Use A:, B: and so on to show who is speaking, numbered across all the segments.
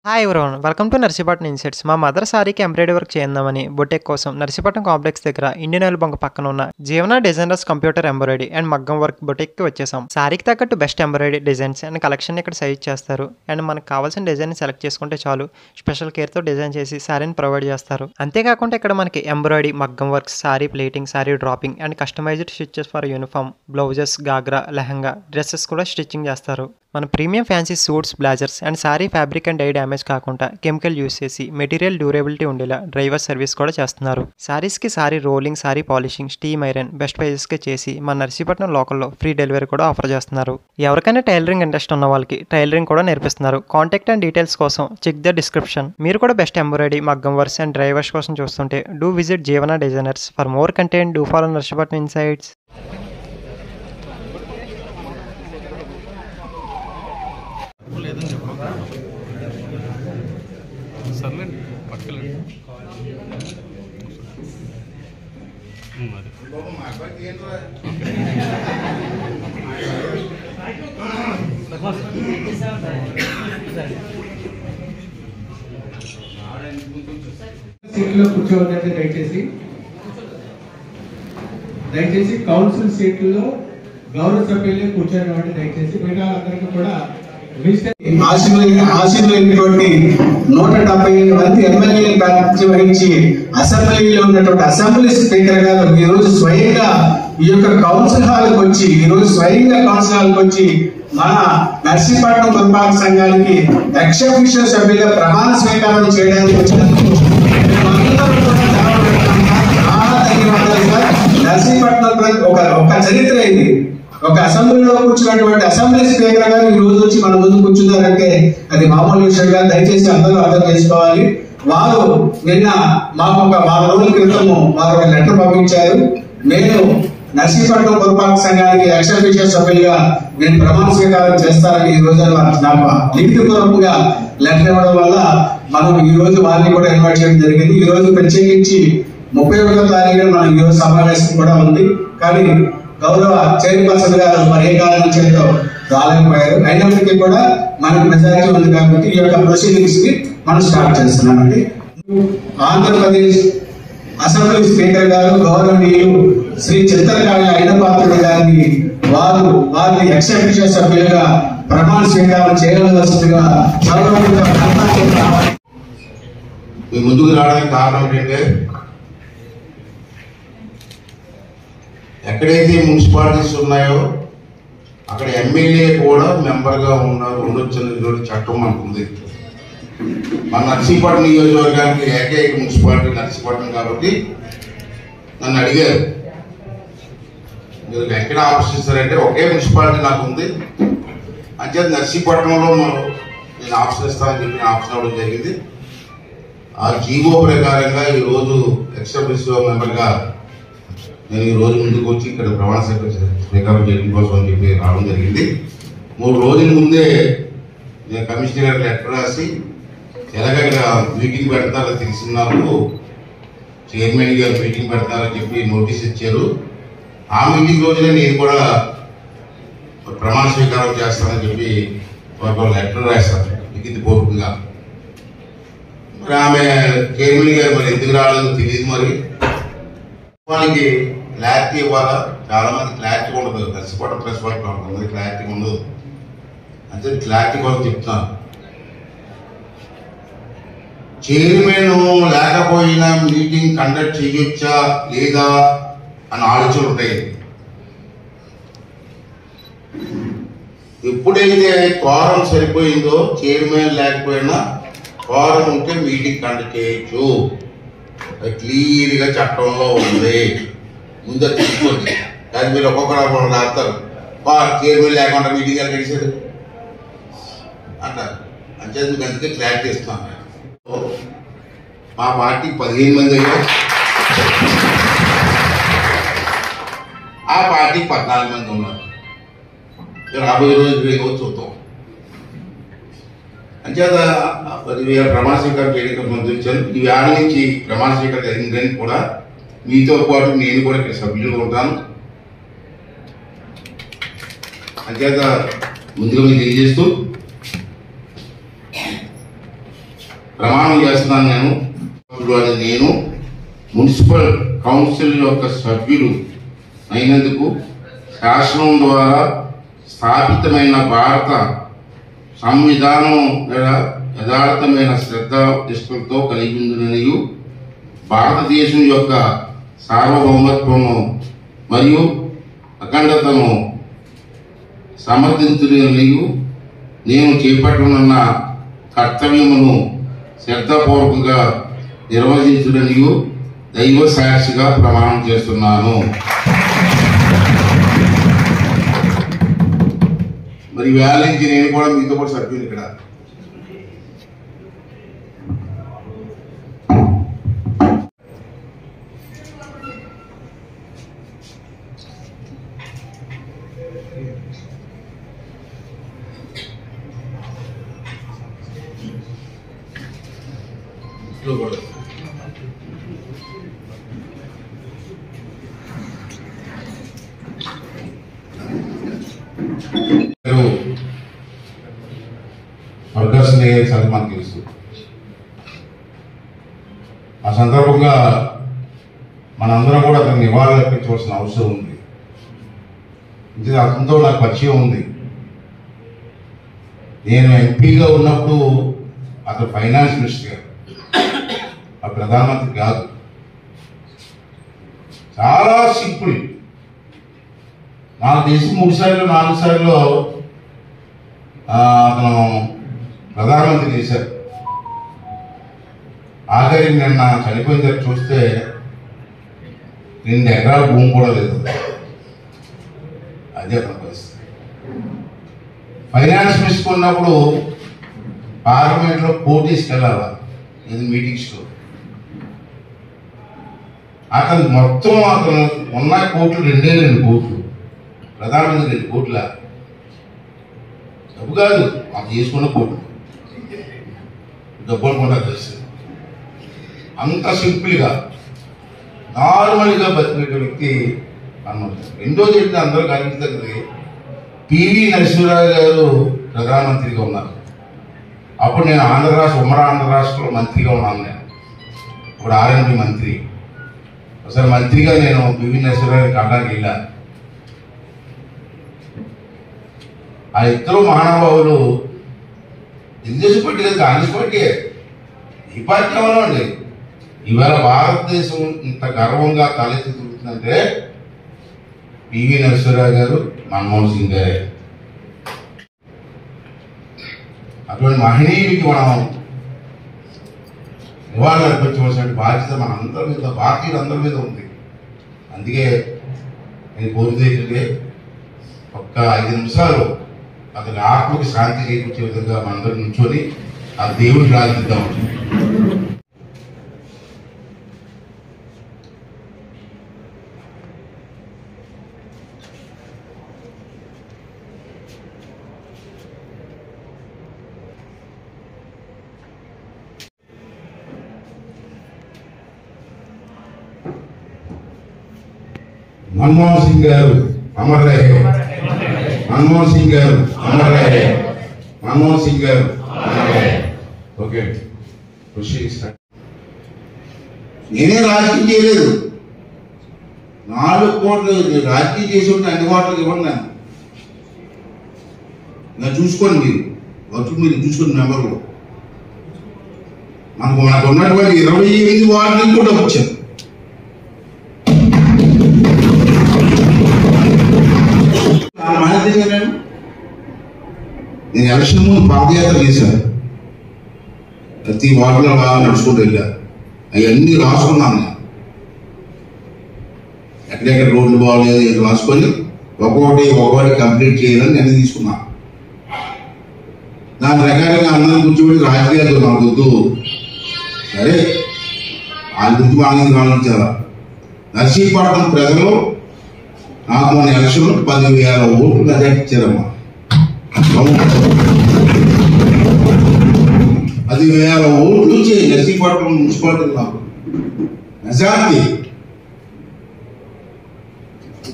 A: Hi everyone welcome to Narsipatnam insights. మా mother సారీకి embroidery work చేద్దామని బొటెక్ కోసం నర్సీపట్నం కాంప్లెక్స్ దగ్గర ఇండియన్ ఆయిల్ బంక్ పక్కన ఉన్న జీవన డిజైనర్స్ కంప్యూటర్ ఎంబ్రాయిడరీ అండ్ మగ్గం వర్క్ బొటెక్కి వచ్చేసాం. సారీకి తగ్గట్టు best embroidery designs and collection ఇక్కడ సజెస్ట్ చేస్తారు. అండ్ మనకు కావాల్సిన డిజైన్ సెలెక్ట్ చేసుకుంటే చాలు, స్పెషల్ కేర్తో డిజైన్ చేసి సారీని ప్రొవైడ్ చేస్తారు. అంతేకాకుండా ఇక్కడ మనకి ఎంబ్రాయిడరీ, మగ్గం work, sari pleating, sari draping and customized stitches for uniform, blouses, ghagra, lehenga, dresses కూడా స్టిచ్చింగ్ చేస్తారు. మన premium fancy suits, blazers and sari fabric and dye damage కాకుండా కెమికల్ యూస్ చేసి మెటీరియల్ డ్యూరబిలిటీ ఉండేలా డ్రైవర్ సర్వీస్ కూడా చేస్తున్నారు. సారీస్కి sari rolling, sari polishing, steam iron best ప్రైజెస్కి చేసి మన నర్సీపట్నం లోకల్లో ఫ్రీ డెలివరీ కూడా ఆఫర్ చేస్తున్నారు. ఎవరికైనా టైలరింగ్ ఇంట్రెస్ట్ ఉన్న వాళ్ళకి టైలరింగ్ కూడా నేర్పిస్తున్నారు. కాంటాక్ట్ అండ్ డీటెయిల్స్ కోసం చెక్ ద డిస్క్రిప్షన్. మీరు కూడా బెస్ట్ ఎంబ్రాయిడరీ, మగ్గం వర్క్స్ అండ్ డ్రైవర్స్ కోసం చూస్తుంటే డూ విజిట్ జీవన designers. For more content do follow Narsipatnam insights.
B: సర్లేండి పట్టుకెళ్ళండి.
C: సీట్లో కూర్చోవద్దంటే దయచేసి కౌన్సిల్ సీట్లో గౌరవ సభ్యులే కూర్చోనివ్వండి. దయచేసి మిగతా అందరికీ కూడా
D: ఆశీర్వైనటువంటి 178 మంది ఎమ్మెల్యేలు ప్రాతినిధ్యం వహించి అసెంబ్లీలో ఉన్నటువంటి అసెంబ్లీ స్పీకర్ గారు ఈ రోజు స్వయంగా ఈ యొక్క కౌన్సిల్ హాల్కి వచ్చి మన నర్సీపట్నం పురపాలక సంఘానికి ఎక్స్ అఫీషియల్ సభ్యులుగా ప్రమాణ స్వీకారం చేయడానికి వచ్చినందుకు చాలా ధన్యవాదాలు సార్. నర్సీపట్నం ఒక చరిత్ర ఇది. ఒక అసెంబ్లీలో కూర్చున్నటువంటి అసెంబ్లీ స్పీకర్ గారు ఈ రోజు వచ్చి మన ముందు కూర్చున్నారంటే అది మామూలు విషయంగా దయచేసి అందరూ అర్థం చేసుకోవాలి. వారు నిన్న మాకు ఒక 4 రోజుల క్రితము వారు లెటర్ పంపించారు. నేను నర్సీపట్నం పురపాలక సంఘానికి ఎక్స్ అఫీషియల్ సభ్యులుగా నేను ప్రమాణ స్వీకారం చేస్తానని ఈ రోజు నాకు లిఖితపూర్వకంగా లెటర్ ఇవ్వడం వల్ల మనం ఈ రోజు వారిని కూడా ఇన్వైట్ చేయడం జరిగింది. ఈ రోజు ప్రత్యేకించి 31వ తారీఖున మనం ఈ రోజు సమావేశం కూడా ఉంది. కానీ గౌరవ చైర్పర్సన్ గారు మరి ఏ కారణం చేతో రాలేకపోయారు. అయినప్పటికీ కూడా మనకు మెజారిటీ ఉంది కాబట్టి ఈ యొక్క ప్రొసీడింగ్స్ ని మనం స్టార్ట్ చేస్తున్నామండి. ఆంధ్రప్రదేశ్ అసెంబ్లీ స్పీకర్ గారు గౌరవనీయులు శ్రీ చింతలకాయ ఐనపాత్రుడు గారిని వారిని ఎక్స్ అఫీషియల్ సభ్యులుగా ప్రమాణ స్వీకారం చేయవలసిందిగా
E: ముందుకు రావడానికి కారణం ఏంటంటే ఎక్కడైతే మున్సిపాలిటీస్ ఉన్నాయో అక్కడ ఎమ్మెల్యే కూడా మెంబర్గా ఉండొచ్చని చట్టం మనకు ఉంది. మన నర్సీపట్నం నియోజకవర్గానికి ఏకైక మున్సిపాలిటీ నర్సీపట్నం కాబట్టి నన్ను అడిగారు, మీరు ఎక్కడ ఆఫీస్ ఇస్తారంటే ఒకే మున్సిపాలిటీ నాకు ఉంది అంచేత నర్సీపట్నంలో నేను ఆఫీస్ ఇస్తానని చెప్పి ఆఫీస్ అవ్వడం జరిగింది. ఆ జీవో ప్రకారంగా ఈరోజు ఎక్స్ అఫీషియల్ మెంబర్గా నేను ఈ రోజు ముందుకు వచ్చి ఇక్కడ ప్రమాణ స్వీకారం చేయడం కోసం అని చెప్పి రావడం జరిగింది. 3 రోజుల ముందే నేను కమిషనర్ గారికి లెటర్ రాసి ఎలాగ మీటింగ్ పెడతారో తెలిసినప్పుడు చైర్మన్ గారు మీటింగ్ పెడతారని చెప్పి నోటీస్ ఇచ్చారు. ఆ మీటింగ్ రోజునే నేను కూడా ప్రమాణ స్వీకారం చేస్తానని చెప్పి ఒక లెటర్ రాశాను లిఖితపూర్వకంగా. మరి ఆమె చైర్మన్ గారు మరి ఎందుకు రాలేదో తెలియదు. మరి వాళ్ళకి క్లారిటీ ఇవ్వాలా, చాలా మంది క్లారిటీ ఉండదు. నర్సీపట్నం ప్రెస్ వాళ్ళకి కొంతమంది క్లారిటీ ఉండదు. అంటే క్లారిటీ కోసం చెప్తాను. చైర్మన్ లేకపోయినా మీటింగ్ కండక్ట్ చేయొచ్చా లేదా అని ఆలోచనలు ఉంటాయి. ఎప్పుడైతే కోరం సరిపోయిందో చైర్మన్ లేకపోయినా కోరం ఉంటే మీటింగ్ కండక్ట్ చేయొచ్చు. క్లియర్గా చట్టంలో ఉంది. ముందు తీసుకోండి. అది మీరు ఒక్కొక్కరు రాస్తారు, చైర్మన్ లేకుండా మీటింగ్ ఎలా గడిచారు అంటారు. అంటే మీకు అందుకే క్లారిటీ ఇస్తున్నాను. మా పార్టీకి 15 మంది అయ్యారు, ఆ పార్టీకి 14 మంది ఉన్నారు. రాబోయే రోజు చూద్దాం. అంచేత ప్రమాణ స్వీకారం చేయడానికి ముందు వచ్చాను. ఈ వేళ నుంచి ప్రమాణ స్వీకారం జరిగిందని కూడా మీతో పాటు నేను కూడా ఇక్కడ సభ్యులు ఉంటాను. అంచేత ముందుగా మీకు తెలియజేస్తూ ప్రమాణం చేస్తున్నాను. నేను మున్సిపల్ కౌన్సిల్ యొక్క సభ్యులు అయినందుకు శాసనం ద్వారా స్థాపితమైన భారత సంవిధానం యథార్థమైన శ్రద్ధ నిష్ఠలతో కలిగి ఉందని, భారతదేశం యొక్క సార్వభౌమత్వము మరియు అఖండతను సమర్థించునని, నేను చేపట్టనున్న కర్తవ్యమును శ్రద్ధపూర్వకంగా నిర్వహించునని దైవ సాక్షిగా ప్రమాణం చేస్తున్నాను. మరి వేళ నుంచి నేను కూడా మీతో కూడా సభ్యులు ఇక్కడ. అవకాశం చాలా మనకు తెలుసు. ఆ సందర్భంగా మనందరం కూడా అతను నివాళులు అర్పించవలసిన అవసరం ఉంది. ఇది అతనితో నాకు పరిచయం ఉంది. నేను ఎంపీగా ఉన్నప్పుడు అతను ఫైనాన్స్ మినిస్టర్, ఆ ప్రధానమంత్రి కాదు. చాలా సింపుల్. నాకు తెలిసి 3 సార్లు 4 సార్లు అతను ప్రధానమంత్రి చేశారు. ఆఖరి నిన్న చనిపోయిన దగ్గర చూస్తే 2 ఎకరాల భూమి కూడా లేదు. అదే అతని పరిస్థితి. ఫైనాన్స్ మినిస్టర్ ఉన్నప్పుడు పార్లమెంట్లో పోటీస్కి వెళ్ళాలి, ఇది మీటింగ్స్లో. అతను మొత్తం అతను ఉన్న కోట్లు 2 కోట్లు, ప్రధానమంత్రి 2 కోట్ల డబ్బు కాదు, అది చేసుకున్న కోట్లు డబ్బు అనుకుంటా తెలుసు. అంత సింపుల్గా నార్మల్గా బతికే వ్యక్తి అన్నమాట. రెండోది ఏంటంటే అందరూ కనిపించగలిగి పివి నరసింహరావు గారు ప్రధానమంత్రిగా ఉన్నారు. అప్పుడు నేను ఉమ్మడి ఆంధ్ర రాష్ట్రంలో మంత్రిగా ఉన్నాను. నేను ఇప్పుడు ఆర్ఎండ్బి మంత్రి. ఒకసారి మంత్రిగా నేను పివి నరసింహరావు కళ్ళకి వెళ్ళాను. ఆ ఇద్దరు మహానుభావులు తెలుగుదేశం పార్టీ కాదు, కాంగ్రెస్ పార్టీ. ఈ పార్టీ ఎవరండి ఇవాళ భారతదేశం ఇంత గర్వంగా తలెత్తుతుందంటే పివి నరసింహరావు గారు, మన్మోహన్ సింగ్ గారే. అటువంటి మహనీయుడికి మనం నివాళులు అర్పించవలసిన బాధ్యత మన అందరి మీద, భారతీయులందరి మీద ఉంది. అందుకే నేను కోరితే ఒక్క 5 నిమిషాలు అతని ఆత్మకి శాంతి చేకూర్చే విధంగా మనందరం నుంచొని ఆ దేవుడిని ప్రార్థిద్దాం. మన్మోహన్ సింగ్ గారు అమర్ రహే, మన్మోహన్ సింగ్ గారు అమర్ రహే, మన్మోహన్ సింగ్ గారు. ఓకే, నేనే రాజకీయం చేయలేదు. 4 కోట్లు రాజకీయం చేసి ఉంటే అన్ని కోట్లకు ఇవ్వండి. నేను చూసుకోండి, మీరు చూసుకోండి. మెంబర్లు మనకు ఉన్నటువంటి 28 వార్డులకు కూడా వచ్చారు. నేను ఎలక్షన్ ముందు పాదయాత్ర చేశాను. ప్రతి వార్డులో బాగా నడుచుకుంటూ వెళ్ళాను. అవన్నీ రాసుకున్నాను. నేను ఎక్కడెక్కడ రోడ్లు బాగోలేదు రాసుకొని ఒక్కొక్కటి కంప్లీట్ చేయాలని నేను తీసుకున్నాను. దాని ప్రకారంగా అందరం కూర్చోబెట్టి రాజకీయాలు నాకు వద్దు, సరే వాళ్ళ గురించి వాళ్ళని ఆలోచించాలా. నర్సీపట్నం ప్రజలు నాకు మన ఎలక్షన్లో 10,000 ఓట్లు మెజార్టీ ఇచ్చారమ్మా. 10,000 ఓట్లు నర్సీపట్నం మున్సిపాలిటీ నాకు మెజార్టీ.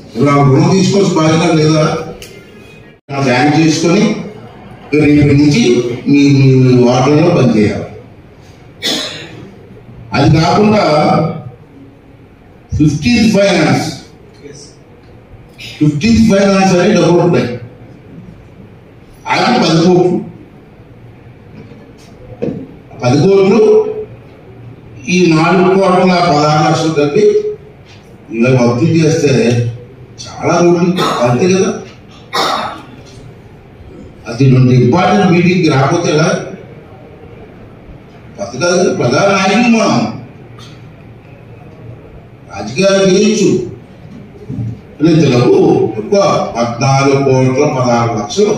E: ఇప్పుడు ఆ రుణం తీసుకోవాల్సిన బాధ్యత లేదా? బ్యాంక్ చేసుకొని రేపటి నుంచి మీ వార్డులలో పనిచేయాలి. అది కాకుండా 15th ఫైనాన్స్ అని డబ్బులు ఉంటాయి. అది 10 కోట్లు. 10 కోట్లు ఈ 4,16,00,000 కలిపి ఇలా భక్తి చేస్తే చాలా రోడ్లు అంతే కదా. అది 2 ఇంపార్టెంట్ మీటింగ్కి రాకపోతే కదా పథకాలు ప్రధాన నాయకులు మనం రాజకీయాలు చేయొచ్చు. రైతులకు ఎక్కువ 14,16,00,000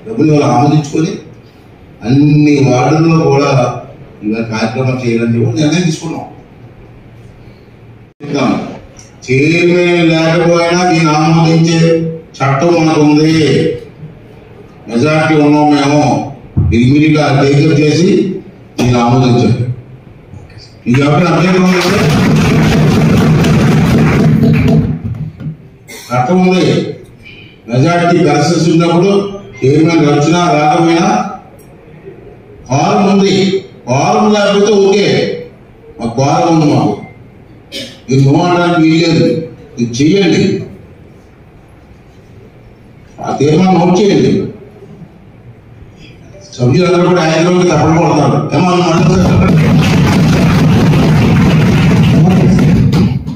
E: డబ్బులు ఇవాళ ఆమోదించుకొని అన్ని వార్డుల్లో కూడా ఇవాళ కార్యక్రమం చేయాలని చెప్పి నిర్ణయం తీసుకున్నాం. చైర్మన్ లేకపోయినా దీన్ని ఆమోదించే చట్టం మనకు ఉంది. మెజార్టీ ఉన్నాం మేము. ఇమీడియట్ గా టేకప్ చేసి దీన్ని ఆమోదించండి. ఇది ఎవరైనా అభ్యర్థం ఉంది, చట్టం ఉంది. మెజార్టీ పర్సన్స్ ఉన్నప్పుడు చైర్మన్ వచ్చినా రాకపోయినా కాలం ఉంది. కాలం లేకపోతే ఓకే, మాకు కాలం ఉంది. మాకు ఇది నో అనడానికి వీల్లేదు. ఇది చెయ్యండి, ఆ తీర్మానం నోట్ చేయండి. సభ్యులందరూ కూడా ఆయన తప్పడం పడతారు.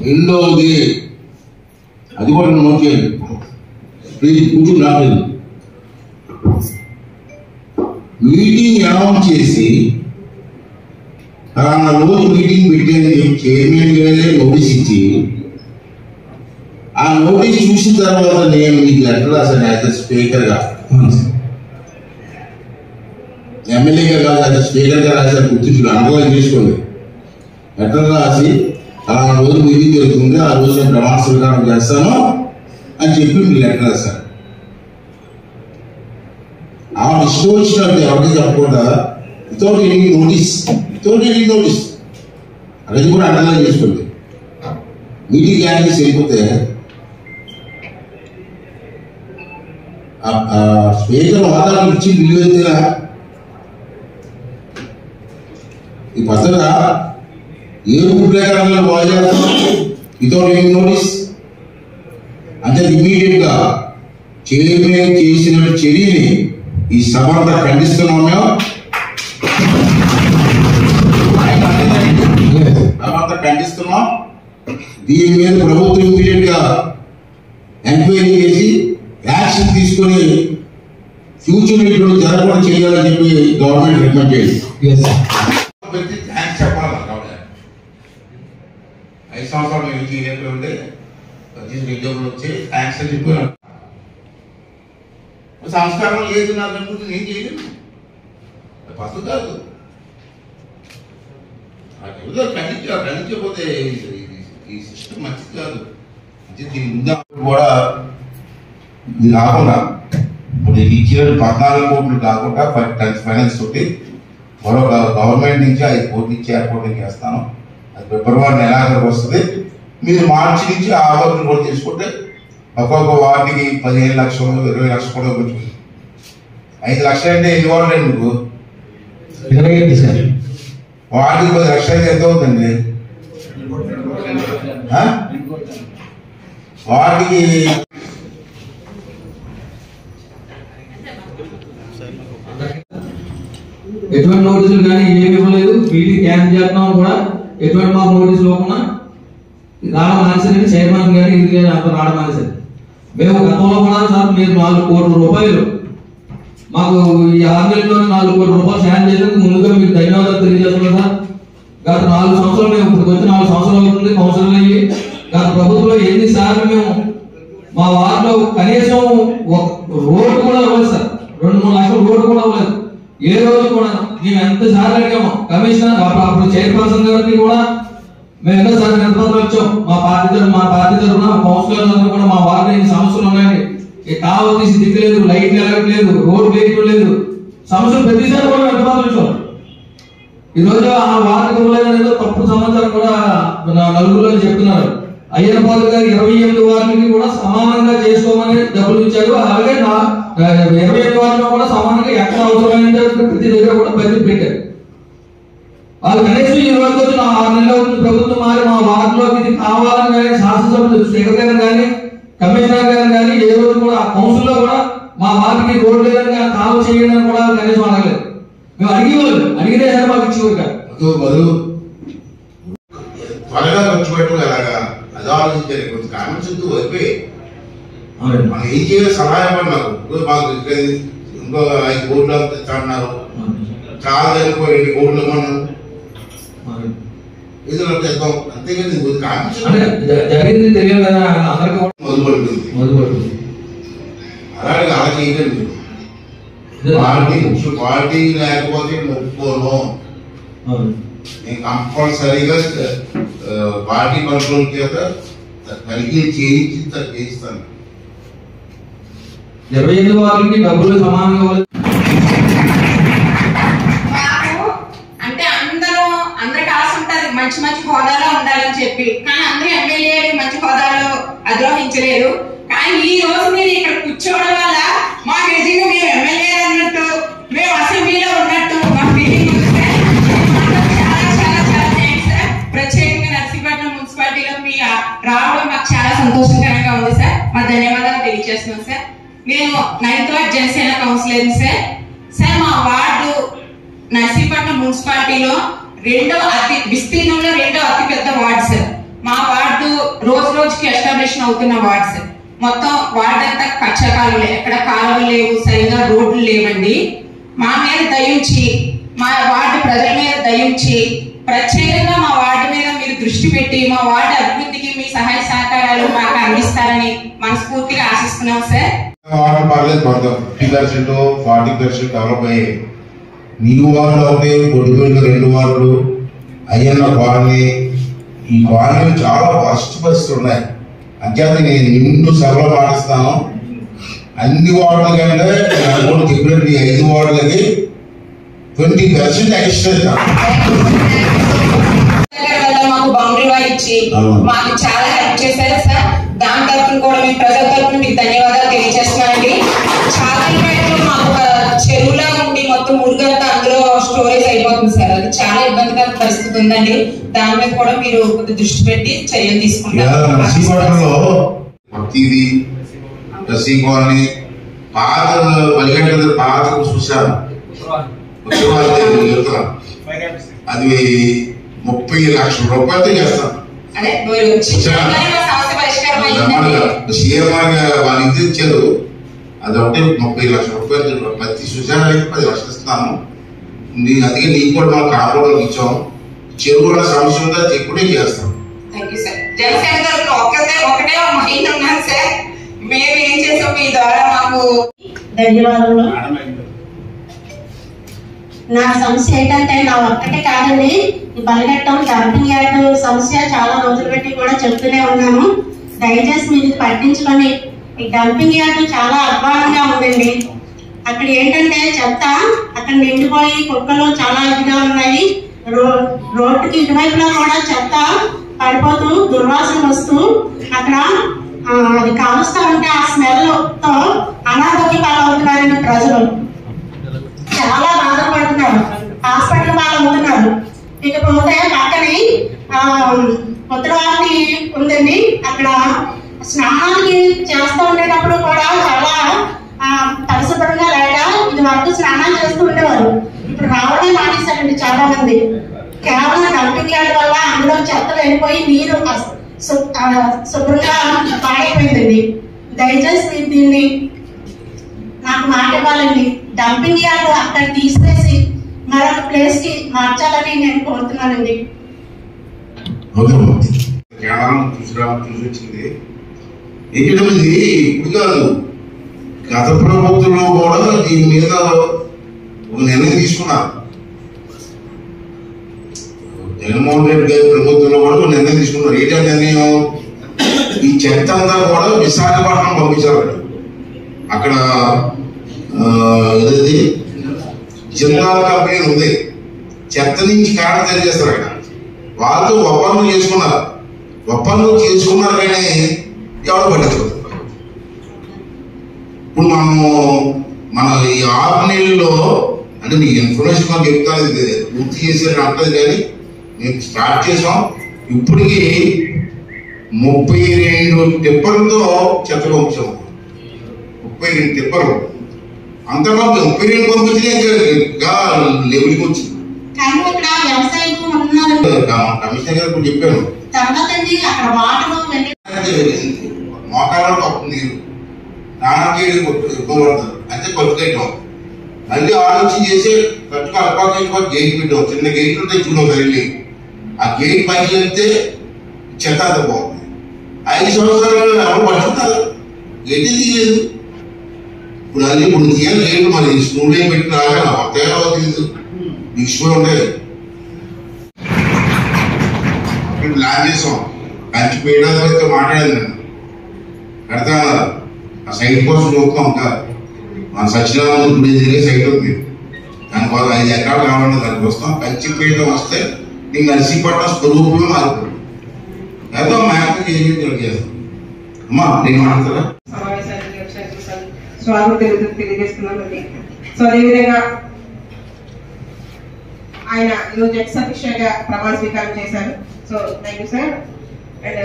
E: రెండవది అది కూడా నోట్ చేయండి. ప్లీజ్ కూర్చుని రాలేదు. మీటింగ్ అనౌన్స్ చేసి ఆ రోజు మీటింగ్ పెట్టేది చైర్మన్ గారే నోటీస్ ఇచ్చి ఆ నోటీస్ చూసిన తర్వాత నేను మీకు లెటర్ రాశాను యాజ్ స్పీకర్ గా. ఎమ్మెల్యేగా కాదు, యాజ్ స్పీకర్ గా రాశాను. గుర్తించుకుని అండర్లైన్ చేసుకోండి. లెటర్ రాసి ఆ రోజు మీటింగ్ జరుగుతుంది, ఆ రోజు నేను ప్రమాణ స్వీకారం చేస్తాను అని చెప్పి మీకు లెటర్ రాశాను. ఆ ఇష్టం వచ్చినట్టు ఎవరికి చెప్పకుండా వితౌట్ ఎనీ నోటీస్ అనేది కూడా అండర్లైన్ చేసుకోండి. మీటింగ్ క్యాన్సిల్ చేయకపోతే స్పీకర్ వాతావరణం ఇచ్చి నిలువెత్తేనా ఈ పద్ధతిగా ఏ రూల్ ప్రకారంగా బాగా చేస్తాం వితౌట్ ఎనీ నోటీస్ అంటే ఇమీడియట్ గా చైర్మన్ చేసిన చర్యని ఈ సభంతా ఖండిస్తున్నాం. మేము సభంతా ఖండిస్తున్నాం. దీని మీద ప్రభుత్వం ఇమీడియట్ గా ఎంక్వైరీ చేసి యాక్షన్ తీసుకుని ఫ్యూచర్ ఇటువంటి జరగకుండా చేయాలని చెప్పి గవర్నమెంట్ రికమెండ్ చేయండి. 5 సంవత్సరాలు మేము చేయలేకపోయి ఉంటే ఉద్యోగులు వచ్చి థ్యాంక్స్ అని చెప్పి సంస్కారం లేదు నాకు అనుకుంటే నేను చేయలేను. పద్ధతి కాదు. ఖండించకపోతే ఈ సిస్టమ్ మంచిది కాదు. అంటే దీని ముందు కూడా ఇది కాకుండా ఇప్పుడు ఇచ్చిన 14 కోట్లు కాకుండా ఫైనాన్స్ తోటి మరొక గవర్నమెంట్ నుంచి 5 కోట్లు ఇచ్చి ఏర్పాటు చేస్తాను. అది ఫిబ్రవరి నెలాఖరికి వస్తుంది. మీరు మార్చి నుంచి ఆ వర్క్లు కూడా తీసుకుంటే ఒక్కొక్క వార్డుకి 15 లక్షలు 20 లక్షలు కూడా వచ్చి 5 లక్షలు అంటే ఎన్ని వార్డులు అండి మీకు? వార్డుకి 10 లక్షలు అయితే ఎంత అవుతుంది? వార్డుకి
F: ఎటువంటి నోటీసులు కానీ ఏమి ఇవ్వలేదు. మీటింగ్ క్యాన్సిల్ చేస్తున్నాం కూడా ఎటువంటి మాకు నోటీసులు ఇవ్వకుండా రావడం మానేసరి చైర్మన్ గారు ఇది కానీ అంత రావడం మానేసరి. మేము గతంలో కూడా సార్ మీరు 4 కోట్ల రూపాయలు మాకు ఈ 6 నెలల్లో 4 కోట్ల రూపాయలు సాయం చేసేందుకు ముందుగా మీకు ధన్యవాదాలు తెలియజేస్తున్నాం సార్. గత 4 సంవత్సరాలు మేము ఇప్పుడు వచ్చి 4 సంవత్సరాలు అవుతుంది కౌన్సిలర్ అయ్యి. గత ప్రభుత్వంలో ఎన్నిసార్లు మేము మా వార్డులో కనీసం ఒక రోడ్డు కూడా ఇవ్వలేదు సార్. 2-3 లక్షల రోడ్డు కూడా ఇవ్వలేదు. ఏ రోజు కూడా మేము ఎంతసార్లు అడిగాము. కమిషనర్ అప్పుడు చైర్పర్సన్ గారికి కూడా మేము ఎన్నోసార్లు నిర్బంధాలు వచ్చాం. మా పార్టీ తరఫున కౌన్సిలర్లందరూ కూడా మా వార్డు ఎన్ని సమస్యలు ఉన్నాయండి, కావాలి తీసి దిక్కులేదు, లైట్లు ఎలగట్లేదు, రోడ్డు వేయటం లేదు, సమస్యలు ప్రతిసారి కూడా నిర్బంధాలు వచ్చాం. ఈ రోజు ఆ వార్డుకి ఇవ్వలేదనేదో తప్పుడు సమాచారం కూడా నలుగురులో చెప్తున్నారు. అయ్యనపాల్ గారు 28 వార్డులకి కూడా సమానంగా చేసుకోమని డబ్బులు ఇచ్చారు. అలాగే 28 వార్డులో కూడా సమానంగా ఎక్కడ అవసరమైన ప్రతి దగ్గర కూడా బడ్జెట్ పెట్టారు. వాళ్ళు కనీసం ఈ రోజు వచ్చి 6 నెలలు అవుతుంది ప్రభుత్వం మారి మా వార్డులోకి ఇది కావాలని కానీ శాసనసభ్యులు సెక్రటరీ కానీ కమిషనర్ గారు కానీ ఏ రోజు కూడా ఆ కౌన్సిల్లో కూడా మా వార్డుకి రోడ్డు లేదని కాలు చేయండి అని కూడా కనీసం అడగలేదు. మేము అడిగేవాళ్ళు, అడిగితే సరే మాకు ఇచ్చేవారు కాదు.
E: త్వరగా ఖర్చు పెట్టు ఎలాగా అది ఆలోచించారు. కొంచెం కామెంట్స్ అయిపోయి మనం ఏం చేయాలి సహాయం అన్నారు. మాకు ఇంకో 5 కోట్లు అన్నారు, చాలా అనుకో 2 కోట్లు ఇవ్వమన్నారు. ఇది చేద్దాం అంతేగాని
F: జరిగింది తెలియదు కదా అందరికీ
E: మొదలుపడుతుంది. అలాగే అలా చేయలేదు. పార్టీ లేకపోతే ఒప్పుకోను. నేను కంపల్సరీగా పార్టీ కంట్రోల్ చేత తనిఖీ చేయిస్తాను.
F: 28 వారికి డబ్బులు సమానంగా
G: అంటే అందరికి ఆశ ఉంటుంది మంచి మంచి హోదాలో ఉండాలని చెప్పి, కానీ అందరూ ఎమ్మెల్యేలు మంచి హోదాలో అద్రోహించలేరు. కానీ ఈ రోజు మీరు ఇక్కడ కూర్చోవడం వల్ల మాకు నిజంగా మేము ఎమ్మెల్యేలు అన్నట్టు, మేము అసెంబ్లీలో ఉన్నట్టు మా ఫీలింగ్ వస్తే చాలా చాలా చాలా థ్యాంక్స్ సార్. ప్రత్యేకంగా నర్సీపట్నం మున్సిపాలిటీలో మీ రావడం మాకు చాలా సంతోషకరంగా ఉంది సార్. మా ధన్యవాదాలు తెలియజేస్తున్నాం సార్. మేము 9th ward Janasena councillor sir. Sir మా వార్డు నర్సీపట్నం మున్సిపాలిటీలో విస్తీర్ణంలో 2వ అతిపెద్ద వార్డు సార్. మా వార్డు రోజు రోజుకి ఎస్టాబ్లిష్ అవుతున్న వార్డు సార్. మొత్తం వార్డు అంతా కచ్చకాలులే, ఎక్కడ కాలువలు లేవు, సరిగా రోడ్లు లేవండి. మా మీద దయించి, మా వార్డు ప్రజల మీద దయించి ప్రత్యేకంగా మా వార్డు మీద మీరు దృష్టి పెట్టి మా వార్డు అభివృద్ధికి మీ సహాయ సహకారాలు మాకు అందిస్తారని మనస్ఫూర్తిగా ఆశిస్తున్నాం సార్.
E: వార్డు పర్లేదు, 50% 40% డెవలప్ అయ్యాయి. నీ వార్డులో ఒకటి, పొడిపల్లిలో 2 వార్డులు, అయ్యన్న కాలనీ, ఈ కాలనీలు చాలా వరస్ట్ పరిస్థితులు ఉన్నాయి. అంచేత నేను నిండు సభలో పాటిస్తాను. అన్ని వార్డుల కంటే కూడా చెప్పినట్టు 5 వార్డులకి 20% ఎక్స్ట్రా
G: మాకు బౌండరీ వాల్ ఇచ్చి మాకు చాలా హెల్ప్ చేశారు సార్. దాని తరఫున కూడా మేము ప్రజల తరఫున మీకు ధన్యవాదాలు తెలియజేస్తున్నానండి. చాలా మాకు చెరువులా ఉండి మొత్తం మురుగంతా అందులో స్టోరేజ్ అయిపోతుంది సార్. అది చాలా ఇబ్బందికర పరిస్థితి ఉందండి. దాని మీద కూడా మీరు కొద్దిగా దృష్టి పెట్టి చర్యలు తీసుకుంటారు.
E: పాత బలిగంట పాత చూసాను, అది 30 లక్షల రూపాయలతో చేస్తాను. సీఎంఆర్ వాళ్ళు ఇది ఇచ్చారు, అది ఒకటి 30 లక్షల రూపాయలు. ప్రతి సుశానికి 10 లక్షలు ఇస్తాను. అందుకే నీకు కూడా మనం కాపాడడానికి ఇచ్చాం. చెరువుల సమస్య ఉందా చెప్పుడే చేస్తాం.
H: ధన్యవాదాలు. నా సమస్య ఏంటంటే నా ఒక్కటే కాదండి, ఈ బలగట్టం డంపింగ్ యార్డ్ సమస్య చాలా రోజులు పెట్టి కూడా చెప్తూనే ఉన్నాను. దయచేసి మీరు పట్టించుకొని, ఈ డంపింగ్ యార్డ్ చాలా అధ్వానంగా ఉందండి. అక్కడ ఏంటంటే చెత్త అక్కడ నిండిపోయి కుక్కలు చాలా ఇదిగా ఉన్నాయి. రోడ్డుకి ఇటువైపులా కూడా చెత్త పడిపోతూ దుర్వాసన వస్తూ అక్కడ అది కాలుస్తూ ఉంటే ఆ స్మెల్ తో అనారోగ్య పాలవుతున్నారండి ప్రజలు. చాలా బాధపడుతున్నారు, హాస్పిటల్ పాలవుతున్నారు. ఇకపోతే పక్కనే ఉత్తరవాది ఉందండి, అక్కడ స్నానానికి చేస్తూ ఉండేటప్పుడు కూడా చాలా పరిశుభ్రంగా లేక ఇది వరకు స్నానాలు చేస్తూ ఉండేవారు. ఇప్పుడు రావడమే మానేశారండి చాలా మంది. కేవలం డంపింగ్ యార్డ్ వల్ల అందులో చెత్త వెళ్ళిపోయి నీరు శుభ్రంగా పాడైపోయిందండి. దయచేసి మీరు దీన్ని నాకు మాట ఇవ్వాలండి. డంపింగ్ యార్డ్ అక్కడ తీసేసి మరొక ప్లేస్ కి మార్చాలని నేను కోరుతున్నానండి.
E: చూసొచ్చింది ఏంటంటే ఇప్పుడు కాదు, గత ప్రభుత్వంలో కూడా దీని మీద ఒక నిర్ణయం తీసుకున్నారు. జగన్మోహన్ రెడ్డి గారి ప్రభుత్వంలో కూడా ఒక నిర్ణయం తీసుకున్నారు. ఏంటంటే నిర్ణయం, ఈ చెత్త అంతా కూడా విశాఖపట్నం పంపించారు. అక్కడ ఏదైతే జిల్లా కంపెనీ ఉంది, చెత్త నుంచి కరెంట్ తయారు చేస్తారు. అక్కడ వాళ్ళతో ఒప్పందం చేసుకున్నారు కానీ ఎవరు పట్టించుకోరు. ఇప్పుడు మన ఈ 6 నెలల్లో అంటే మీకు ఇన్ఫర్మేషన్ మనం చెప్తాను, ఇది పూర్తి చేసేది అంటది కానీ మేము స్టార్ట్ చేసాం. ఇప్పటికి 32 టిప్పర్లతో చెత్త పంపించాం. 32 టిప్పర్లు అంతగా 32 పంపించి లెవెల్కి వచ్చింది. కమిషనర్ గారు ఇప్పుడు చెప్పాను, మోకాలలో తప్పు నీరు నాన్నకి ఇవ్వబడతారు అంటే కొట్టుకెట్టాం. మళ్ళీ ఆలోచన చేసి కట్టుకు అలపాక గేట్ పెట్టాం. చిన్న గేట్లు ఉంటాయి చూడం వెళ్ళి ఆ గేట్ పైకి వెళ్తే చెత్త బాగుంది. 5 సంవత్సరాలు ఎవరు పట్టుకుంటారు, గేట్ తీయలేదు. ఇప్పుడు అది ఇప్పుడు తీయాలి గేట్లు మరి స్కూల్ ఏం పెట్టి రాగా తేడా తీయదు, ఇష్యూలు ఉంటాయి. ప్లాన్ చేసాం, కంచి పీడాలతో మాట్లాడాను నేను పెడతా ఆ సైట్ కోసం చూస్తాం. ఇంకా మన సత్యనారాయణ గుడి తిరిగే సైట్ ఉంది, దానికోసం 5 ఎకరాలు కావాలంటే దానికి వస్తాం. కంచి పీఠం వస్తే నీకు నర్సీపట్నం స్వరూపమే మారిపోతుంది. లేకపోతే మ్యాప్ చేస్తాం. అమ్మా నేను మాట్లాడతారా
I: స్వాగతం తెలియజేస్తున్నామండి. సో అదేవిధంగా ఆయన ఈరోజు ఎక్స్ అఫీషియల్గా ప్రమాణ స్వీకారం చేశారు. So thank you sir. And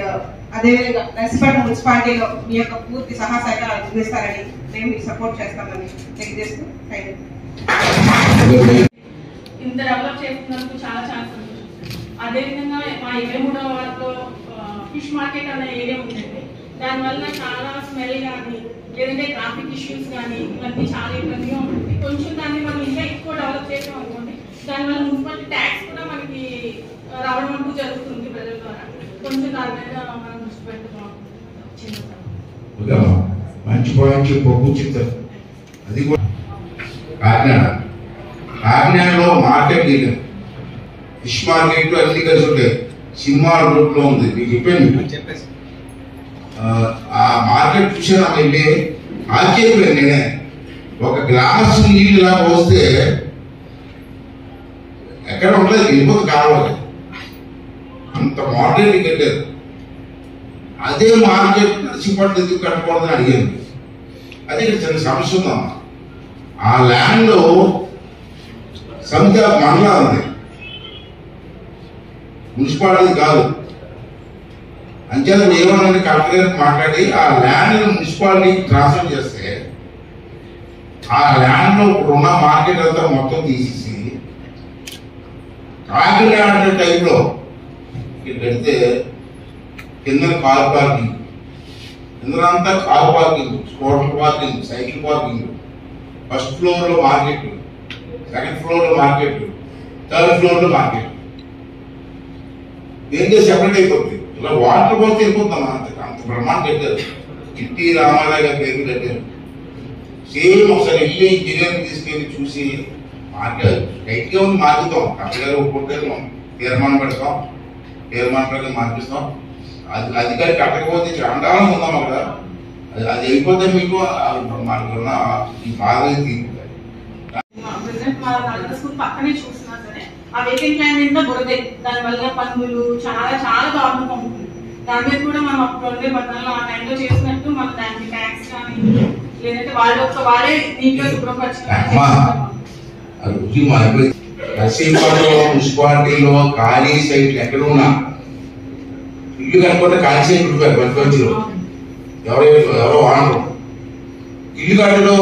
I: అదేవిధంగా నర్సీపట్నం మున్సిపాలిటీలో మీ యొక్క పూర్తి సహాయ సహకారాలు అందిస్తారని మేము మీకు సపోర్ట్ చేస్తామని తెలియజేస్తూ థ్యాంక్ యూ.
J: ఇంత డెవలప్ చేస్తున్నందుకు చాలా చాలా సంతోషం. అదేవిధంగా మా 23వ వార్డులో ఫిష్ మార్కెట్ అనే ఏరియా ఉందండి. దానివల్ల చాలా స్మెల్ కానీ లేదంటే ట్రాఫిక్ ఇష్యూస్ కానీ ఇవన్నీ చాలా ఇబ్బందిగా ఉంటుంది. కొంచెం దాన్ని మనం ఇంకా ఎక్కువ డెవలప్ చేసాం అనుకోండి, దానివల్ల మున్సిపల్ ట్యాక్స్ కూడా మనకి రావడం అంటూ జరుగుతుంది ప్రజల ద్వారా. కొంచెం దాని మీద మనం దృష్టి పెట్టుకోవాలి.
E: మంచి పాయింట్ పంపించారు. అది కూడా కాకినాడలో మార్కెట్ లేదు, ఫిష్ మార్కెట్ అన్ని కలిసి ఉంటాయి. సినిమా రోడ్ లో ఉంది, మీకు చెప్పాను. ఆ మార్కెట్ చూసాను వెళ్ళి ఆశ్చర్యపోయాను నేనే. ఒక గ్లాస్ నీళ్ళు ఇలా పోస్తే ఎక్కడ ఉండలేదు, వెళ్ళిపోతే కావాలి. అంత మోడరేట్ కట్టారు. అదే మార్కెట్ నర్సీపట్నం ఎందుకు కట్టకూడదని అడిగాను. అదే ఇక్కడ చిన్న సమస్య ఉందమ్మా. ఆ ల్యాండ్ సమితి మండలా ఉంది, మున్సిపాలిటీ కాదు. అంచేత ఏమన్నా కలెక్టర్ గారికి మాట్లాడి ఆ ల్యాండ్ మున్సిపాలిటీ ట్రాన్స్ఫర్ చేస్తే ఆ ల్యాండ్ లో ఇప్పుడున్న మార్కెట్ అంతా మొత్తం తీసేసి కాకినాడ టైంలో ఇక్కడ పెడితే కింద కార్ పార్కింగ్, కిందంతా car parking, scooter parking, cycle parking, first floor లో మార్కెట్, సెకండ్ ఫ్లోర్ లో మార్కెట్, థర్డ్ ఫ్లోర్ లో మార్కెట్. దేనికే సెపరేట్ అయిపోతుంది. ఇలా వాటర్ పోతే వెళ్ళిపోతామా అంత బ్రహ్మాండ కట్టారు. కిట్టి రామారావు గారి పేరు కట్టారు. సేమ్ ఒకసారి వెళ్ళి ఇంజనీర్ తీసుకెళ్ళి చూసి మార్కెట్ టైట్ గా ఉంది, మార్చుతాం. కలెక్టర్ ఒప్పుకుంటే తీర్మానం పెడతాం, తీర్మానం ప్రకారం మార్పిస్తాం. అధికారి కట్టకపోతే చండాలం ఉందాం అక్కడ. అది అయిపోతే మీకు మనకున్న ఈ బాధ తీరుతాయి.
J: పక్కనే చూసినా సరే ఆ వేకెంట్ ల్యాండ్ నిండా బురదే, దానివల్ల పనులు చాలా చాలా దారుణంగా ఉంటుంది. దాని మీద కూడా మనం అప్పుడు పట్టణంలో ఆ టైంలో చేసినట్టు మన దానికి ట్యాక్స్ కానీ లేదంటే వాళ్ళే నీట్గా శుభ్రపరచడం.
E: మున్సిపాలిటీలో ఖాళీ సైట్లు ఎక్కడ ఉన్నా ఇల్లు కనుకుంటే ఖాళీ సైట్ పంపించారు. ఎవరో వాడరు. ఇల్లు కట్టడం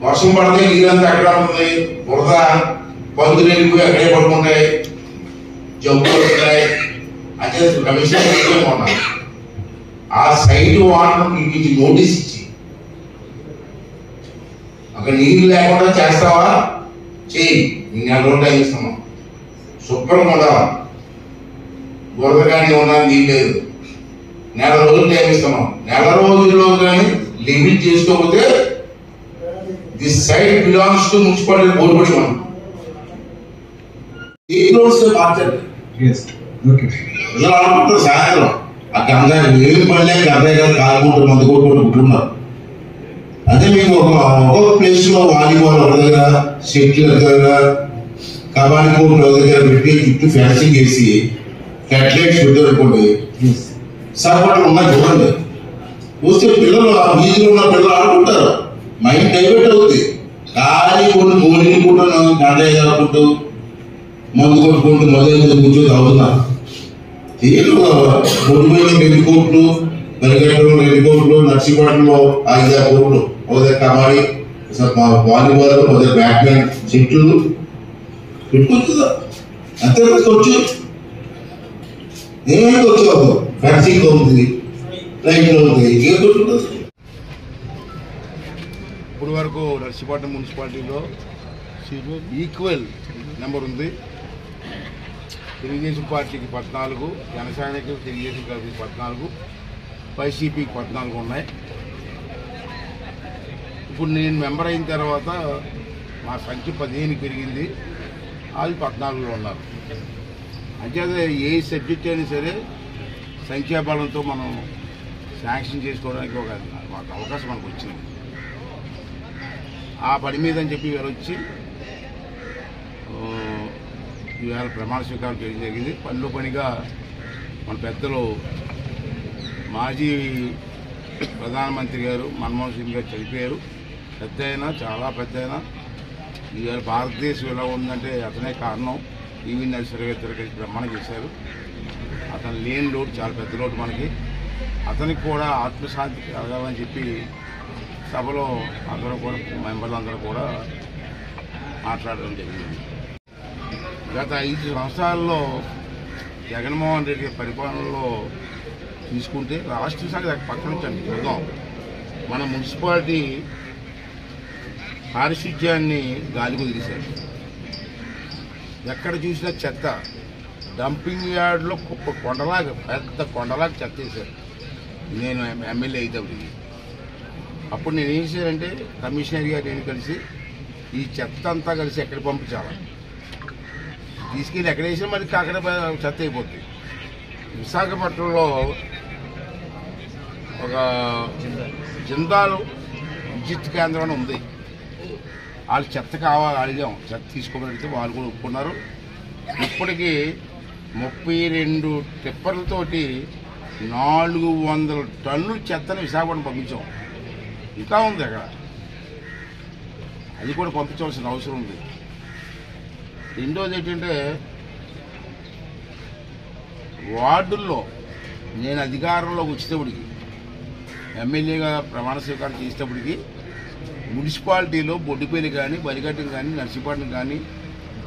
E: వర్షం పడితే నీరంతా ఎక్కడ ఉంటుంది, బురద పందులు వెళ్ళిపోయి అక్కడే పడుకుంటాయి, జబ్బులు వస్తాయి. అదే కమిషనర్ ఉన్నారు. ఆ సైట్ వాటర్ పిలిపించి నోటీస్ ఇచ్చి అక్కడ నీళ్ళు లేకుండా చేస్తావా చెయ్యి, నేను 4 రోజులు టైం ఇస్తున్నాం. శుభ్రంగా ఉండాలా, బురద కానీ ఉన్నా నీళ్ళు లేదు. 4 రోజులు టైం ఇస్తున్నాం. 4 రోజుల్లో కానీ లిమిట్ చేసుకోకపోతే this site belongs to municipality board పడి మనం అనుకుంటారు. సాయంత్రం ఆ గంగా ఏమి పడలే గంగా గారు కాలుకుంటారు, మంది కొట్టుకుంటున్నారు. అదే మేము ఒక్కొక్క ప్లేస్ లో వాలీబాల్ ఒక దగ్గర, షటిల్ ఒక దగ్గర, కబాడీ కోర్టు ఒక దగ్గర పెట్టి చుట్టూ ఫెన్సింగ్ వేసి ఫ్లడ్ లైట్స్ పెట్టారనుకోండి, సరిపట్లు ఉన్నాయి చూడండి. వస్తే పిల్లలు ఆ వీధిలో ఉన్న పిల్లలు ఆడుకుంటారు, మైండ్ డైవర్ట్ అవుతుంది. ఖాళీ కొన్ని గోళీలు కూడా గంట ఎదుర్కొంటూ మందు కొట్టుకుంటూ మొదలు కూర్చొని తాగుతున్నారు. పొడిపోయిన 2 కోట్లు, బరిగట్టలో 2 కోట్లు, నర్సీపట్నంలో 5-6 కోట్లు, ఒకదే కబడ్డీ, వాలీబాల్, ఒకదే బ్యాడ్మింటన్ చెట్లు పెట్టుకుంటుందా అంతే ఖర్చు. నేను వచ్చావు ఫ్యాన్సింగ్ అవుతుంది, లైట్లు అవుతుంది, ఏం కొట్టుకుంటుంది. ఇప్పుడు వరకు నర్సీపట్నం మున్సిపాలిటీలో ఈక్వల్ నెంబర్ ఉంది. తెలుగుదేశం పార్టీకి 14, జనసేనకి తెలుగుదేశం పార్టీకి 14, వైసీపీకి 14 ఉన్నాయి. ఇప్పుడు నేను మెంబర్ అయిన తర్వాత మా సంఖ్య 15 పెరిగింది, వాళ్ళు 14లో ఉన్నారు. అంటే ఏ సబ్జెక్ట్ అయినా సరే సంఖ్యాబలంతో మనం శాంక్షన్ చేసుకోవడానికి ఒక అవకాశం మనకు వచ్చింది. ఆ పని మీద అని చెప్పి వీళ్ళు వచ్చి ఇవాళ ప్రమాణ స్వీకారం చేయడం జరిగింది. పనిలో పనిగా మన పెద్దలు మాజీ ప్రధానమంత్రి గారు మన్మోహన్ సింగ్ గారు చనిపోయారు. పెద్ద అయినా, చాలా పెద్ద అయినా. ఇవాళ భారతదేశం ఎలా ఉందంటే అతనే కారణం. ఈవీ నరసింహరావు గారు ప్రమాణం చేశారు. అతను లేని లోటు చాలా పెద్ద లోటు మనకి. అతనికి కూడా ఆత్మశాంతి కలగాలని చెప్పి సభలో అందరూ కూడా మెంబర్లు అందరూ కూడా మాట్లాడడం జరిగింది. గత 5 సంవత్సరాల్లో జగన్మోహన్ రెడ్డి పరిపాలనలో తీసుకుంటే రాష్ట్ర సంగతి పక్కన ఉంచండి, చూద్దాం. మన మున్సిపాలిటీ పారిశుధ్యాన్ని గాలి కుదిరేశారు. ఎక్కడ చూసినా చెత్త, డంపింగ్ యార్డ్లో కొండలాగా, పెద్ద కొండలాగా చెత్త వేశారు. నేను ఎమ్మెల్యే అయితే అప్పుడు నేను ఏం చేశానంటే కమిషనర్ గారు నేను కలిసి ఈ చెత్త అంతా కలిసి ఎక్కడ పంపించాలి, తీసుకెళ్ళి ఎక్కడ వేసినా మరి అక్కడ చెత్త అయిపోతుంది. విశాఖపట్నంలో ఒక జిందాల్ విద్యుత్ కేంద్రం ఉంది. వాళ్ళు చెత్త కావాలి అడిగాం, చెత్త తీసుకోగలిగితే వాళ్ళు కూడా ఒప్పుకున్నారు. ఇప్పటికీ 32 టిప్పర్లతోటి 400 టన్నుల చెత్తను విశాఖపట్నం పంపించాం. ఇంకా ఉంది అక్కడ, అది కూడా పంపించవలసిన అవసరం ఉంది. రెండోది ఏంటంటే వార్డుల్లో నేను అధికారంలోకి వచ్చేటప్పటికి, ఎమ్మెల్యేగా ప్రమాణ స్వీకారం చేసేటప్పటికి మున్సిపాలిటీలో బొడ్డుపల్లి కానీ, బరిగట్టం కానీ, నర్సీపట్నం కానీ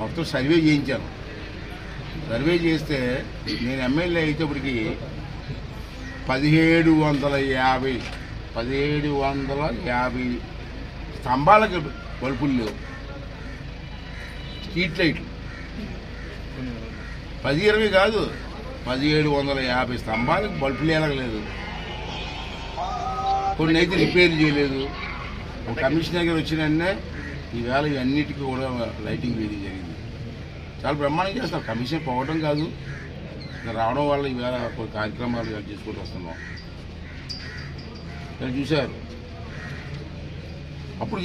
E: మొత్తం సర్వే చేయించాను. సర్వే చేస్తే నేను ఎమ్మెల్యే అయ్యేటప్పటికి 1750 స్తంభాలకి బల్బులు లేవు, స్ట్రీట్ లైట్లు 10-20 కాదు, 1750 స్తంభాలకు బల్బులు ఎలగలేదు. కొన్ని అయితే రిపేర్ చేయలేదు. ఒక కమిషనర్ గారు వచ్చిన వెంటనే ఈవేళ ఇవన్నిటికీ కూడా లైటింగ్ వేయడం జరిగింది. చాలా బ్రహ్మాండం చేస్తాం. కమిషన్ పోవడం కాదు, రావడం వల్ల ఈవేళ కొన్ని కార్యక్రమాలు చేసుకుంటూ వస్తున్నాం. ఇక్కడ చూశారు అప్పుడు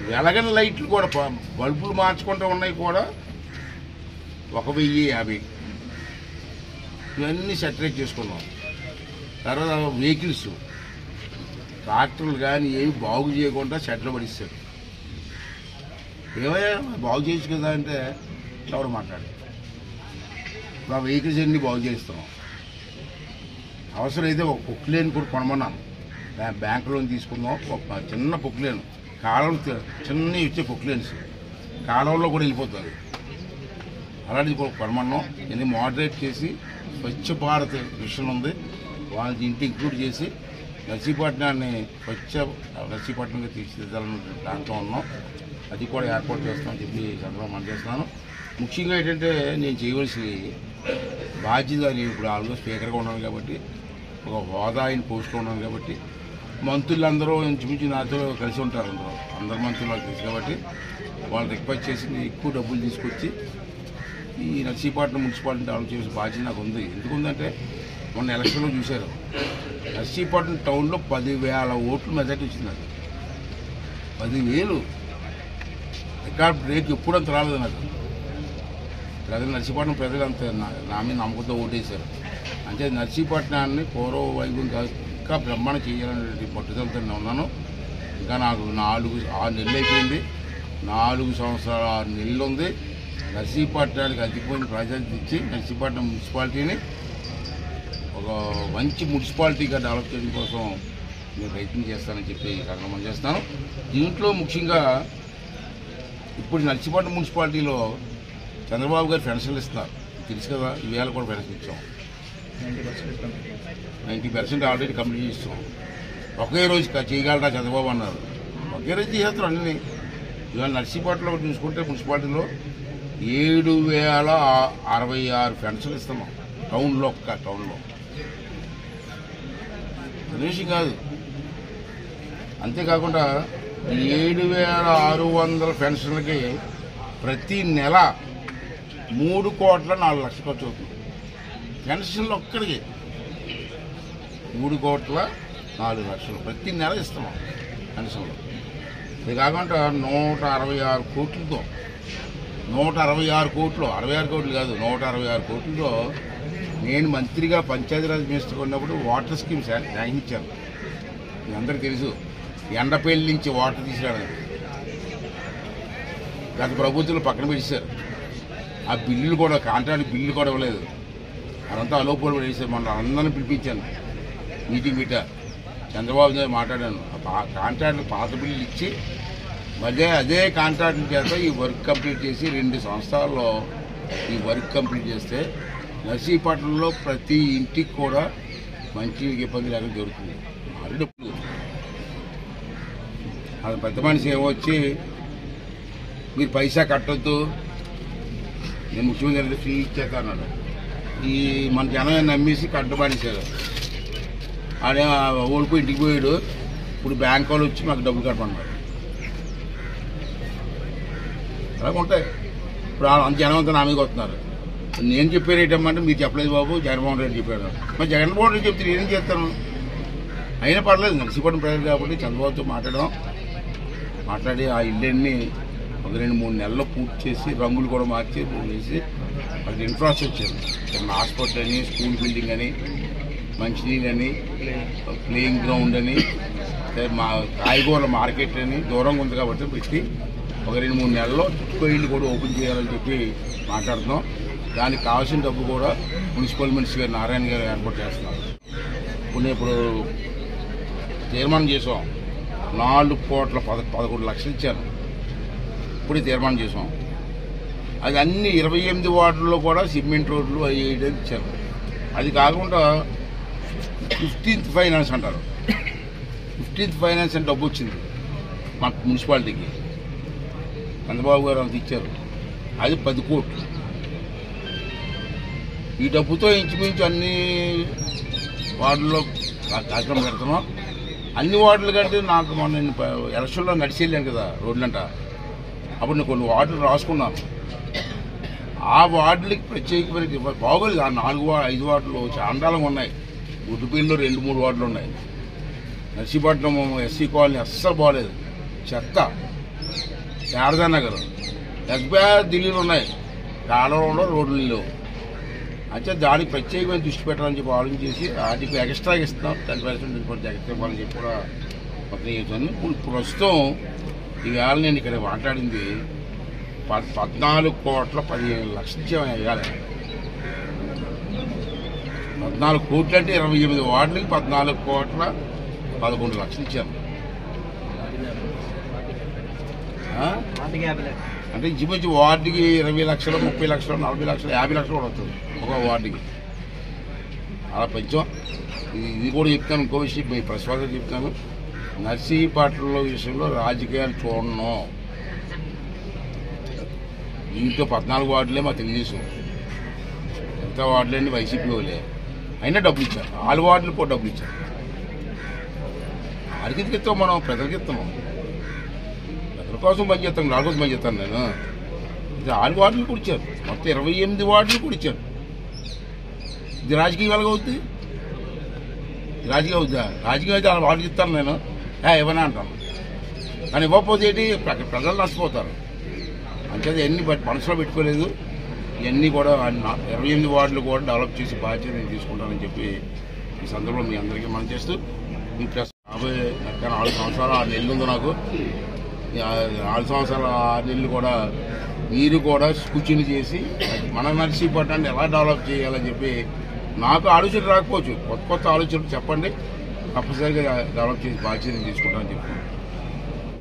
E: వెలగని లైట్లు కూడా బల్బులు మార్చుకుంటూ ఉన్నాయి కూడా 1050. ఇవన్నీ సెటరేట్ చేసుకున్నాం. తర్వాత వెహికల్స్, ట్రాక్టర్లు కానీ ఏమి బాగు చేయకుండా షెడ్లు పడిస్తారు. ఏమయ్యా బాగు చేయొచ్చు కదా అంటే ఎవరు మాట్లాడు. ఇప్పుడు ఆ వెహికల్స్ అన్నీ బాగు చేస్తున్నాం. అవసరమైతే ఒక పొక్లేన్ కూడా కొనమన్నాను. బ్యాంకు లోన్ తీసుకుందాం, ఒక చిన్న పొక్లేను, కాలువలు చిన్నవి ఇచ్చే పొక్లేన్స్ కాలువలో కూడా వెళ్ళిపోతుంది. అలాంటిది కూడా కొనమన్నాం. ఇది మోడరేట్ చేసి స్వచ్ఛ భారత్ మిషన్ ఉంది, వాళ్ళని ఇంటి ఇంక్లూడ్ చేసి నర్సీపట్నాన్ని స్వచ్ఛ నర్సీపట్నంగా తీర్చిదిద్దాలని దాంట్లో ఉన్నాం. అది కూడా ఏర్పాటు చేస్తామని చెప్పి సందర్భంగా మనం చేస్తున్నాను. ముఖ్యంగా ఏంటంటే నేను చేయవలసి బాధ్యత, నేను ఇప్పుడు ఆల్మోస్ట్ స్పీకర్గా ఉన్నాను కాబట్టి, ఒక హోదా అయిన పోస్ట్లో ఉన్నాను కాబట్టి, మంత్రులందరూ ఇంచుమించు నాతో కలిసి ఉంటారు. అందరు మంత్రులు నాకు తెలుసు కాబట్టి వాళ్ళు రిక్వెస్ట్ చేసి ఎక్కువ డబ్బులు తీసుకొచ్చి ఈ నర్సీపట్నం మున్సిపాలిటీ డెవలప్ చేసే బాధ్యత నాకు ఉంది. ఎందుకుందంటే మొన్న ఎలక్షన్లో చూశారు, నర్సీపట్నం టౌన్లో 10,000 ఓట్లు మెజార్టీ వచ్చింది. నాకు 10,000 రికార్డ్ బ్రేక్ ఎప్పుడంత రాలేదు నాకు. ప్రజలు నర్సీపట్నం ప్రజలు అంత నా మీద నమ్మకంతో ఓటేశారు. అంటే నర్సీపట్నాన్ని పూర్వ వైభవం ఇంకా బ్రహ్మాండం చేయాలనే పట్టుదలతో ఉన్నాను. ఇంకా నాకు 4-6 నెలలు అయిపోయింది. 4 సంవత్సరాలు 6 నెలలు ఉంది. నర్సీపట్నానికి అతిపోయిన ప్రాజెక్ట్ ఇచ్చి నర్సీపట్నం మున్సిపాలిటీని ఒక మంచి మున్సిపాలిటీగా డెవలప్ చేయడం కోసం నేను ప్రయత్నం చేస్తానని చెప్పి కార్యక్రమం చేస్తాను. దీంట్లో ముఖ్యంగా ఇప్పుడు నర్సీపట్నం మున్సిపాలిటీలో చంద్రబాబు గారు పెన్షన్లు ఇస్తున్నారు, తెలుసు కదా. ఈవేళ కూడా పెన్షన్ ఇచ్చాం, 90% ఆల్రెడీ కంప్లీట్ చేస్తాం. ఒకే రోజు చేయగలరా చంద్రబాబు అన్నారు, ఒకే రోజు చేస్తారు అన్నీ. ఇవాళ నర్సీపట్నంలో చూసుకుంటే మున్సిపాలిటీలో 7,066 పెన్షన్లు ఇస్తున్నాం టౌన్లో. టౌన్లో విషయం కాదు. అంతేకాకుండా 7,600 పెన్షన్లకి ప్రతి నెల 3,04,00,000 ఖర్చు అవుతుంది. పెన్షన్లు ఒక్కడికి 3,04,00,000 ప్రతి నెల ఇస్తున్నాం పెన్షన్లు. ఇది కాకుండా 166 కోట్లతో 166 కోట్లు 66 కోట్లు కాదు 166 కోట్లతో నేను మంత్రిగా పంచాయతీరాజ్ మినిస్టర్ ఉన్నప్పుడు వాటర్ స్కీమ్ శాంక్షన్ ఇచ్చాను. మీ అందరికీ తెలుసు, ఎండపల్లి నుంచి వాటర్ తీసుకురావడానికి గత ప్రభుత్వంలో పక్కన పెట్టేశారు. ఆ బిల్లులు కూడా కాంట్రాక్ట్ బిల్లు కూడా ఇవ్వలేదు. అదంతా అలోపలు వేసారు. మన అందరిని పిలిపించాను, మీటింగ్ పెట్టా, చంద్రబాబు నాయుడు మాట్లాడాను. ఆ కాంట్రాక్ట్లు పాత బిల్లులు ఇచ్చి మళ్ళీ అదే కాంట్రాక్ట్ చేత ఈ వర్క్ కంప్లీట్ చేసి 2 సంవత్సరాల్లో ఈ వర్క్ కంప్లీట్ చేస్తే నర్సీపట్నంలో ప్రతి ఇంటికి కూడా మంచి ఇబ్బంది లేకుండా జరుగుతుంది. ఆల్రెడీ అది పెద్ద మనిషి ఏమొచ్చి మీరు పైసా కట్టొద్దు, నేను ముఖ్యమంత్రి ఫ్రీ ఇచ్చేస్తా అన్నాడు. ఈ మన జనం నమ్మేసి కట్టబానిసారు. ఆడే ఓడిపోయి ఇంటికి పోయాడు. ఇప్పుడు బ్యాంక్ వాళ్ళు వచ్చి మాకు డబ్బులు కట్టమన్నారు. అలాగే ఉంటాయి. ఇప్పుడు జనం అంతా నా మీదకి వస్తున్నారు. నేను చెప్పాను ఏంటమ్మంటే మీరు చెప్పలేదు బాబు, జగన్మోహన్ రెడ్డి చెప్పాడు. మరి జగన్మోహన్ రెడ్డి చెప్తే నేనేం చేస్తాను? అయినా పర్లేదు, నర్సీపట్నం ప్రజలు కాబట్టి చంద్రబాబుతో మాట్లాడి ఆ ఇళ్ళన్నీ ఒక 2-3 నెలల్లో పూర్తి చేసి రంగులు కూడా మార్చి వేసి వాళ్ళకి ఇన్ఫ్రాస్ట్రక్చర్ చిన్న హాస్పిటల్ అని, స్కూల్ బిల్డింగ్ అని, మంచినీళ్ళు అని, ప్లేయింగ్ గ్రౌండ్ అని, మా కాయగూరల మార్కెట్ అని దూరంగా ఉంది కాబట్టి పెట్టి ఒక 2-3 నెలల్లో ఇళ్ళు కూడా ఓపెన్ చేయాలని చెప్పి మాట్లాడుతున్నాం. దానికి కావాల్సిన డబ్బు కూడా మున్సిపల్ మినిస్టర్ గారు నారాయణ గారు ఏర్పాటు చేస్తున్నారు. ఇప్పుడు తీర్మానం చేసాం, 4,11,00,000 ఇచ్చాను. ఇప్పుడు తీర్మానం చేసాం. అది అన్ని 28 వార్డుల్లో కూడా సిమెంట్ రోడ్లు అవి ఇచ్చారు. అది కాకుండా 15th ఫైనాన్స్ అంటారు. 15th ఫైనాన్స్ అని డబ్బు వచ్చింది మా మున్సిపాలిటీకి, చంద్రబాబు గారు అంత ఇచ్చారు. అది 10 కోట్లు. ఈ డబ్బుతో ఇంచుమించు అన్ని వార్డుల్లో కార్యక్రమం పెడుతున్నాం. అన్ని వార్డుల కంటే నాకు మొన్న ఎలక్షన్లో నడిచి వెళ్ళాను కదా రోడ్లంట, అప్పుడు నేను కొన్ని వార్డులు రాసుకున్నాను. ఆ వార్డులకి ప్రత్యేకమైన బాగోలేదు. ఆ 4-5 వార్డులు చాండాలంగా ఉన్నాయి. గుడ్డుపల్లిలో 2-3 వార్డులు ఉన్నాయి. నర్సీపట్నం ఎస్సీ కాలనీ అస్సలు బాగోలేదు, చెత్త. శారదానగర్ ఢిల్లీలో ఉన్నాయి, కాలంలో రోడ్లు లేవు. అంటే దానికి ప్రత్యేకమైన దృష్టి పెట్టాలని చెప్పి ఆలోచన చేసి వాటికి ఎక్స్ట్రాగా ఇస్తున్నాం. 10% ఎక్స్ట్రా ఇవ్వాలని చెప్పి కూడా మొత్తం చేశాను. ఇప్పుడు ప్రస్తుతం ఈవేళ నేను ఇక్కడ మాట్లాడింది 14,15,00,000 ఇచ్చామని ఇవ్వాలి. 14 కోట్లు అంటే 28 వార్డులకి 14,11,00,000 ఇచ్చాము. అంటే ఇంచుమించు వార్డుకి 20 లక్షలు, 30 లక్షలు, 40 లక్షలు, 50 లక్షలు కూడా వస్తుంది ఒక వార్డుకి. అలా పెంచాం. ఇది కూడా చెప్తాను. ఇంకో విషయం మీ ప్రశ్నగా చెప్తాను, నర్సీపట్నంలో విషయంలో రాజకీయాలు చూడను. దీంట్లో 14 వార్డులే మా తెలుగుదేశం, ఎంత వార్డులన్నీ వైసీపీ వాళ్ళే. అయినా డబ్బులు ఇచ్చారు. 4 వార్డులు కూడా డబ్బులు ఇచ్చారు. అడిగితే ఇస్తాం, మనం ప్రజలకి ఇస్తున్నాం. ప్రజల కోసం పనిచేస్తాం, నా కోసం పనిచేస్తాను నేను. 4 వార్డులు కూడా ఇచ్చారు, మొత్తం 28 వార్డులు కూడా ఇచ్చారు. ఇది రాజకీయం ఎలాగ అవుద్ది? రాజకీయం అవుద్దా? రాజకీయం అయితే వాళ్ళ వార్డుకి ఇస్తాను నేను, ఇవ్వనా అంటాను. కానీ ఇవ్వకపోతే ఏంటి, ప్రజలు నష్టపోతారు. అంటే ఇవన్నీ మనసులో పెట్టుకోలేదు. ఇవన్నీ కూడా 28 వార్డులు కూడా డెవలప్ చేసి బాధ్యత నేను తీసుకుంటానని చెప్పి ఈ సందర్భంలో మీ అందరికీ మనం చేస్తూ మీ ప్లస్
K: కానీ 4 సంవత్సరాలు 6 నెలలు ఉంది నాకు. 4 సంవత్సరాలు 6 నెలలు కూడా మీరు కూడా కూర్చుని చేసి మన నర్సీపట్నాన్ని ఎలా డెవలప్ చేయాలని చెప్పి నాకు ఆలోచన రాకపోవచ్చు, కొత్త ఆలోచనలు చెప్పండి, తప్పనిసరిగా డెవలప్ చేసి బాధ్యత తీసుకుంటామని చెప్పి